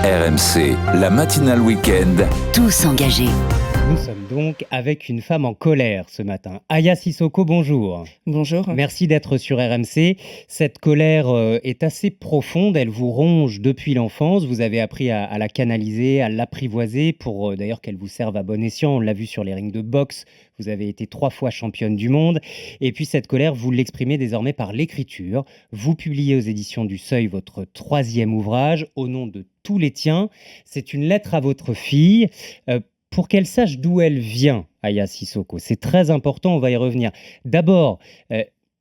RMC, la matinale week-end. Tous engagés. Nous sommes donc avec une femme en colère ce matin. Aya Sissoko, bonjour. Bonjour. Merci d'être sur RMC. Cette colère est assez profonde, elle vous ronge depuis l'enfance. Vous avez appris à la canaliser, à l'apprivoiser pour d'ailleurs qu'elle vous serve à bon escient. On l'a vu sur les rings de boxe, vous avez été 3 fois championne du monde. Et puis cette colère, vous l'exprimez désormais par l'écriture. Vous publiez aux éditions du Seuil votre 3e ouvrage, Au nom de tous les tiens. C'est une lettre à votre fille. Pour qu'elle sache d'où elle vient, Aya Sissoko. C'est très important, on va y revenir. D'abord,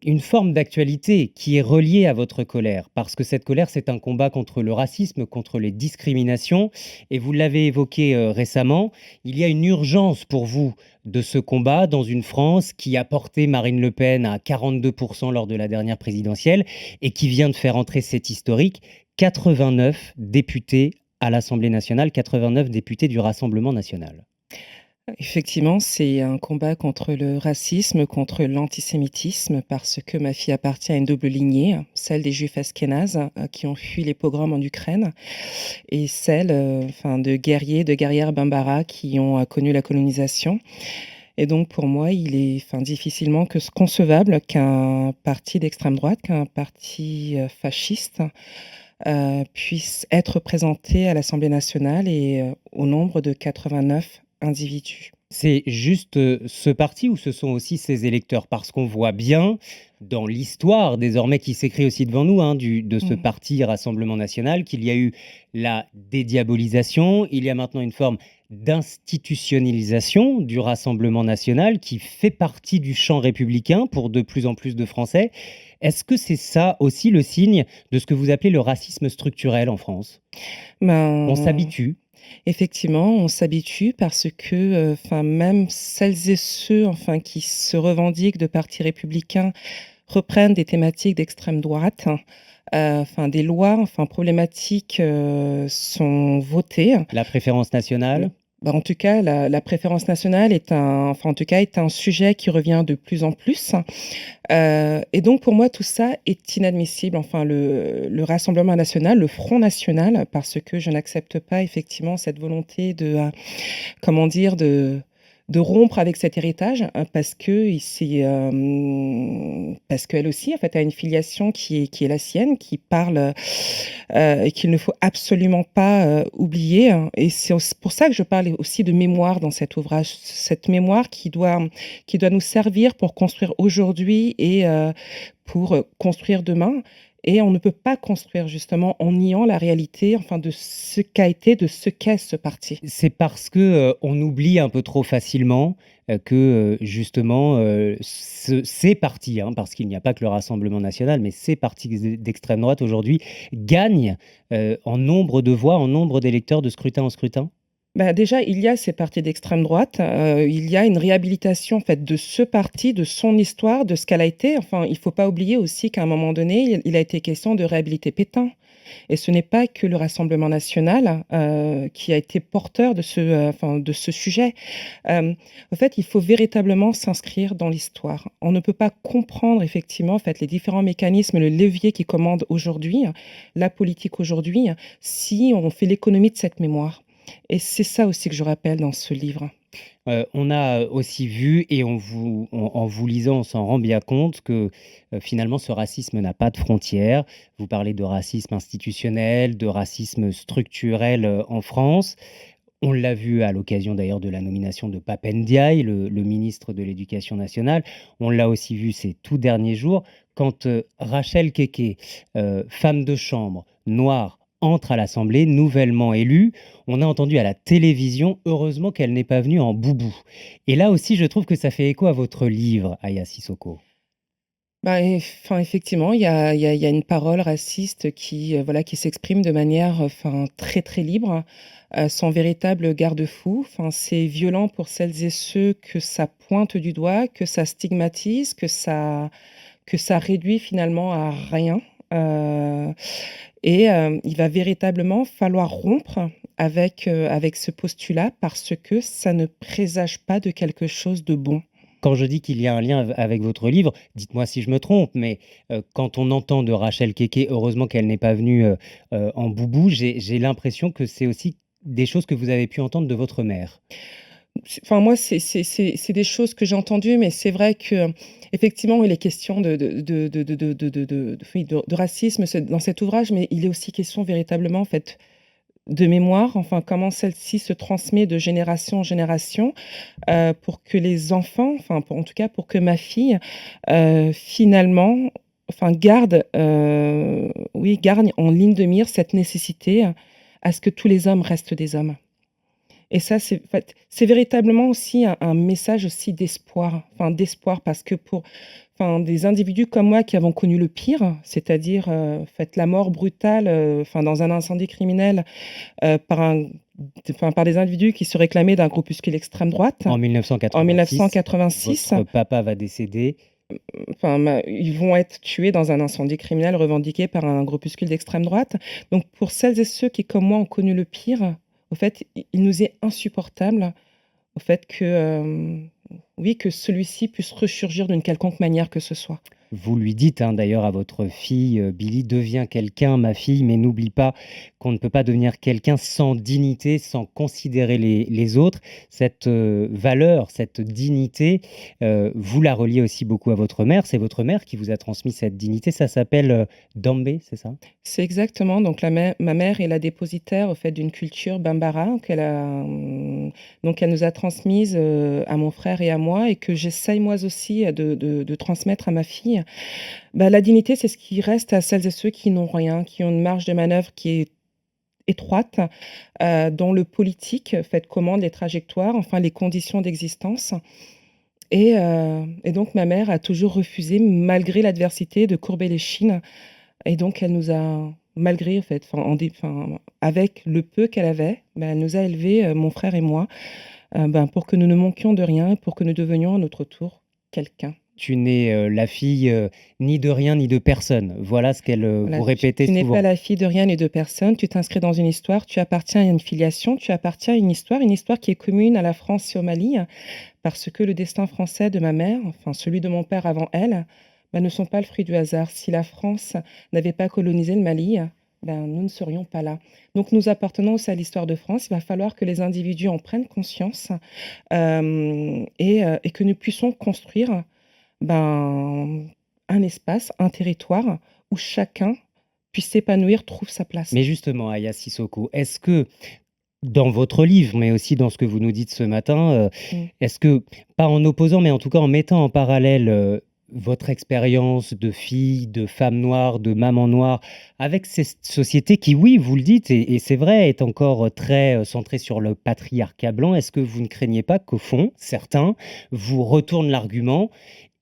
une forme d'actualité qui est reliée à votre colère, parce que cette colère, c'est un combat contre le racisme, contre les discriminations, et vous l'avez évoqué récemment, il y a une urgence pour vous de ce combat dans une France qui a porté Marine Le Pen à 42% lors de la dernière présidentielle, et qui vient de faire entrer cet historique, 89 députés à l'Assemblée nationale, 89 députés du Rassemblement national. Effectivement, c'est un combat contre le racisme, contre l'antisémitisme, parce que ma fille appartient à une double lignée, celle des Juifs ashkénazes qui ont fui les pogroms en Ukraine, et celle de guerriers, de guerrières bambara qui ont connu la colonisation. Et donc pour moi, il est difficilement concevable qu'un parti d'extrême droite, qu'un parti fasciste, puisse être présenté à l'Assemblée nationale et au nombre de 89 individus. C'est juste ce parti ou ce sont aussi ses électeurs? Parce qu'on voit bien dans l'histoire désormais qui s'écrit aussi devant nous de ce parti Rassemblement national qu'il y a eu la dédiabolisation, il y a maintenant une forme d'institutionnalisation du Rassemblement national qui fait partie du champ républicain pour de plus en plus de Français. Est-ce que c'est ça aussi le signe de ce que vous appelez le racisme structurel en France? On s'habitue. Effectivement, on s'habitue parce que même celles et ceux qui se revendiquent de partis républicains reprennent des thématiques d'extrême droite. Des lois problématiques sont votées. La préférence nationale? En tout cas, la préférence nationale est un sujet qui revient de plus en plus. Et donc, pour moi, tout ça est inadmissible. Le Rassemblement national, le Front national, parce que je n'accepte pas effectivement cette volonté de rompre avec cet héritage, parce qu'elle aussi a une filiation qui est la sienne, qui parle et qu'il ne faut absolument pas oublier. Et c'est pour ça que je parle aussi de mémoire dans cet ouvrage, cette mémoire qui doit nous servir pour construire aujourd'hui et pour construire demain. Et on ne peut pas construire justement en niant la réalité de ce qu'a été, de ce qu'est ce parti. C'est parce que on oublie un peu trop facilement que justement ces partis, parce qu'il n'y a pas que le Rassemblement national, mais ces partis d'extrême droite aujourd'hui gagnent en nombre de voix, en nombre d'électeurs de scrutin en scrutin. Déjà, il y a ces partis d'extrême droite, il y a une réhabilitation de ce parti, de son histoire, de ce qu'elle a été. Il ne faut pas oublier aussi qu'à un moment donné, il a été question de réhabiliter Pétain. Et ce n'est pas que le Rassemblement national qui a été porteur de ce sujet. Il faut véritablement s'inscrire dans l'histoire. On ne peut pas comprendre effectivement les différents mécanismes, le levier qui commande aujourd'hui, la politique aujourd'hui, si on fait l'économie de cette mémoire. Et c'est ça aussi que je rappelle dans ce livre. On a aussi vu, et en vous lisant, on s'en rend bien compte que finalement ce racisme n'a pas de frontières. Vous parlez de racisme institutionnel, de racisme structurel en France. On l'a vu à l'occasion d'ailleurs de la nomination de Pape Ndiaye, le ministre de l'Éducation nationale. On l'a aussi vu ces tout derniers jours quand Rachel Keke, femme de chambre, noire, entre à l'Assemblée, nouvellement élue. On a entendu à la télévision, heureusement qu'elle n'est pas venue en boubou. Et là aussi, je trouve que ça fait écho à votre livre, Aya Sissoko. Effectivement, il y a une parole raciste qui s'exprime de manière très très libre, sans véritable garde-fou. C'est violent pour celles et ceux que ça pointe du doigt, que ça stigmatise, que ça réduit finalement à rien. Il va véritablement falloir rompre avec ce postulat parce que ça ne présage pas de quelque chose de bon. Quand je dis qu'il y a un lien avec votre livre, dites-moi si je me trompe, mais quand on entend de Rachel Keke, heureusement qu'elle n'est pas venue en boubou, j'ai l'impression que c'est aussi des choses que vous avez pu entendre de votre mère. Enfin, moi, c'est des choses que j'ai entendues, mais c'est vrai qu'effectivement, il est question oui, de racisme dans cet ouvrage, mais il est aussi question véritablement, en fait, de mémoire, enfin, comment celle-ci se transmet de génération en génération, pour que les enfants, enfin, en tout cas, pour que ma fille, finalement, enfin, garde en ligne de mire cette nécessité à ce que tous les hommes restent des hommes. Et ça, c'est en fait, c'est véritablement aussi un message aussi d'espoir, enfin d'espoir parce que pour enfin des individus comme moi qui avons connu le pire, c'est-à-dire, en fait la mort brutale, enfin dans un incendie criminel, par par des individus qui se réclamaient d'un groupuscule extrême droite En en 1986, 1986. votre papa va décéder. Enfin, ils vont être tués dans un incendie criminel revendiqué par un groupuscule d'extrême droite. Donc pour celles et ceux qui, comme moi, ont connu le pire, au fait, il nous est insupportable, au fait que, oui, que celui-ci puisse ressurgir d'une quelconque manière que ce soit. Vous lui dites, hein, d'ailleurs à votre fille, Billy: «Deviens quelqu'un ma fille, mais n'oublie pas qu'on ne peut pas devenir quelqu'un sans dignité, sans considérer les autres». Cette, valeur, cette dignité, vous la reliez aussi beaucoup à votre mère. C'est votre mère qui vous a transmis cette dignité. Ça s'appelle, Dambé, c'est ça? C'est exactement donc ma mère est la dépositaire, au fait, d'une culture bambara donc elle nous a transmise, à mon frère et à moi et que j'essaye moi aussi de transmettre à ma fille. Bah, la dignité, c'est ce qui reste à celles et ceux qui n'ont rien, qui ont une marge de manœuvre qui est étroite, dont le politique, en fait, commande les trajectoires, enfin les conditions d'existence et donc ma mère a toujours refusé, malgré l'adversité, de courber les chines et donc elle nous a malgré en fait, avec le peu qu'elle avait, bah, elle nous a élevés, mon frère et moi, ben, pour que nous ne manquions de rien, pour que nous devenions à notre tour quelqu'un. Tu n'es, la fille, ni de rien ni de personne. Voilà ce qu'elle, Voilà, vous répétait tu n'es pas souvent. la fille de rien ni de personne, tu t'inscris dans une histoire, tu appartiens à une filiation, tu appartiens à une histoire qui est commune à la France et au Mali, parce que le destin français de ma mère, enfin celui de mon père avant elle, bah, ne sont pas le fruit du hasard. Si la France n'avait pas colonisé le Mali, ben, nous ne serions pas là. Donc nous appartenons aussi à l'histoire de France. Il va falloir que les individus en prennent conscience et que nous puissions construire ben, un espace, un territoire où chacun puisse s'épanouir, trouve sa place. Mais justement, Aya Sissoko, est-ce que dans votre livre, mais aussi dans ce que vous nous dites ce matin, Mm. est-ce que, pas en opposant, mais en tout cas en mettant en parallèle, votre expérience de fille, de femme noire, de maman noire, avec cette société qui, oui, vous le dites et c'est vrai, est encore, très, centrée sur le patriarcat blanc, est-ce que vous ne craignez pas qu'au fond, certains vous retournent l'argument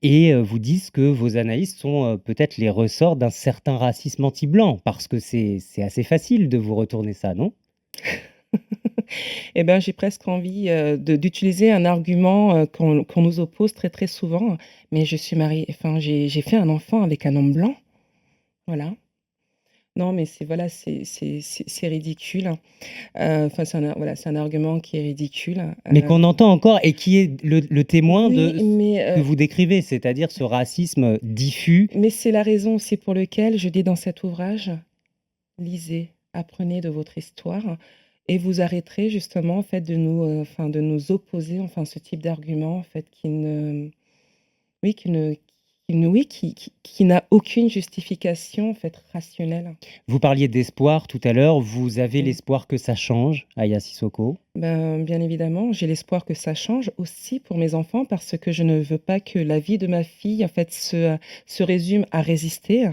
et vous disent que vos analyses sont, peut-être les ressorts d'un certain racisme anti-blanc? Parce que c'est assez facile de vous retourner ça, non? Eh ben, j'ai presque envie, d'utiliser un argument, qu'on nous oppose très, très souvent, mais je suis mariée enfin, j'ai fait un enfant avec un homme blanc, voilà. Non, mais c'est ridicule, enfin, c'est un argument qui est ridicule, Mais qu'on entend encore et qui est le témoin oui, de ce que vous décrivez, c'est-à-dire ce racisme diffus. mais c'est la raison aussi pour lequel je dis dans cet ouvrage: «Lisez, apprenez de votre histoire et vous arrêterez justement, en fait, de nous opposer, enfin, ce type d'argument, en fait, qui ne oui, qui n'a aucune justification, en fait, rationnelle». Vous parliez d'espoir tout à l'heure, vous avez Mmh. l'espoir que ça change, Aya Sissoko? Ben, bien évidemment, j'ai l'espoir que ça change aussi pour mes enfants parce que je ne veux pas que la vie de ma fille, en fait, se résume à résister.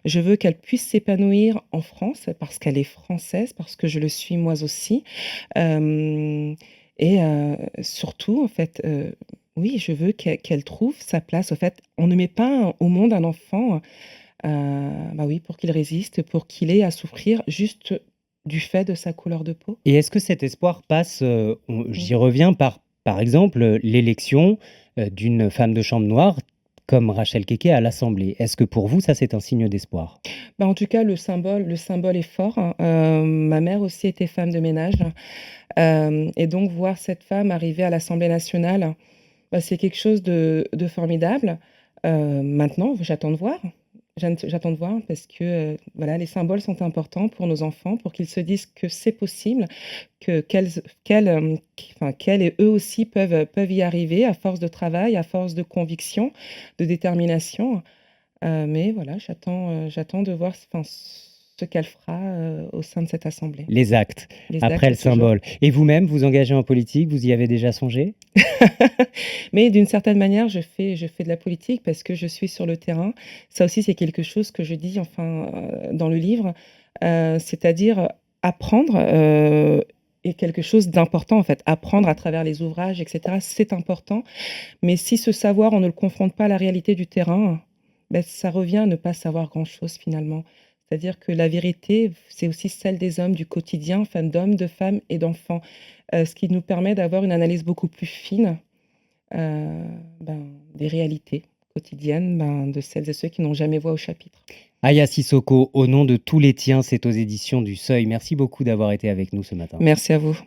Je veux qu'elle puisse s'épanouir en France parce qu'elle est française, parce que je le suis moi aussi. Hem Surtout, en fait, oui, je veux qu'elle trouve sa place. En fait, on ne met pas au monde un enfant, bah, oui, pour qu'il résiste, pour qu'il ait à souffrir juste du fait de sa couleur de peau. Et est-ce que cet espoir passe, Mmh. j'y reviens, par exemple, l'élection, d'une femme de chambre noire comme Rachel Keke à l'Assemblée? Est-ce que pour vous, ça, c'est un signe d'espoir? Bah, en tout cas, le symbole est fort, hein. Ma mère aussi était femme de ménage, et donc voir cette femme arriver à l'Assemblée nationale, Bah, c'est quelque chose de formidable. Maintenant, j'attends de voir. J'attends de voir parce que, voilà, les symboles sont importants pour nos enfants, pour qu'ils se disent que c'est possible, que qu'elles et eux aussi peuvent y arriver à force de travail, à force de conviction, de détermination. Mais voilà, j'attends de voir ce qu'elle fera, au sein de cette assemblée. Les actes, Les après le actes toujours. symbole. Et vous-même, vous engagez en politique, vous y avez déjà songé? Mais d'une certaine manière, je fais de la politique parce que je suis sur le terrain. Ça aussi, c'est quelque chose que je dis, enfin, dans le livre, c'est-à-dire, apprendre, est quelque chose d'important, en fait. Apprendre à travers les ouvrages et cetera, c'est important, mais si ce savoir, on ne le confronte pas à la réalité du terrain, beh, ça revient à ne pas savoir grand-chose, finalement. C'est-à-dire que la vérité, c'est aussi celle des hommes du quotidien, enfin, d'hommes, de femmes et d'enfants, ce qui nous permet d'avoir une analyse beaucoup plus fine des réalités quotidiennes, de celles et ceux qui n'ont jamais voix au chapitre. Aya Sissoko, au nom de tous les tiens, c'est aux éditions du Seuil. Merci beaucoup d'avoir été avec nous ce matin. Merci à vous.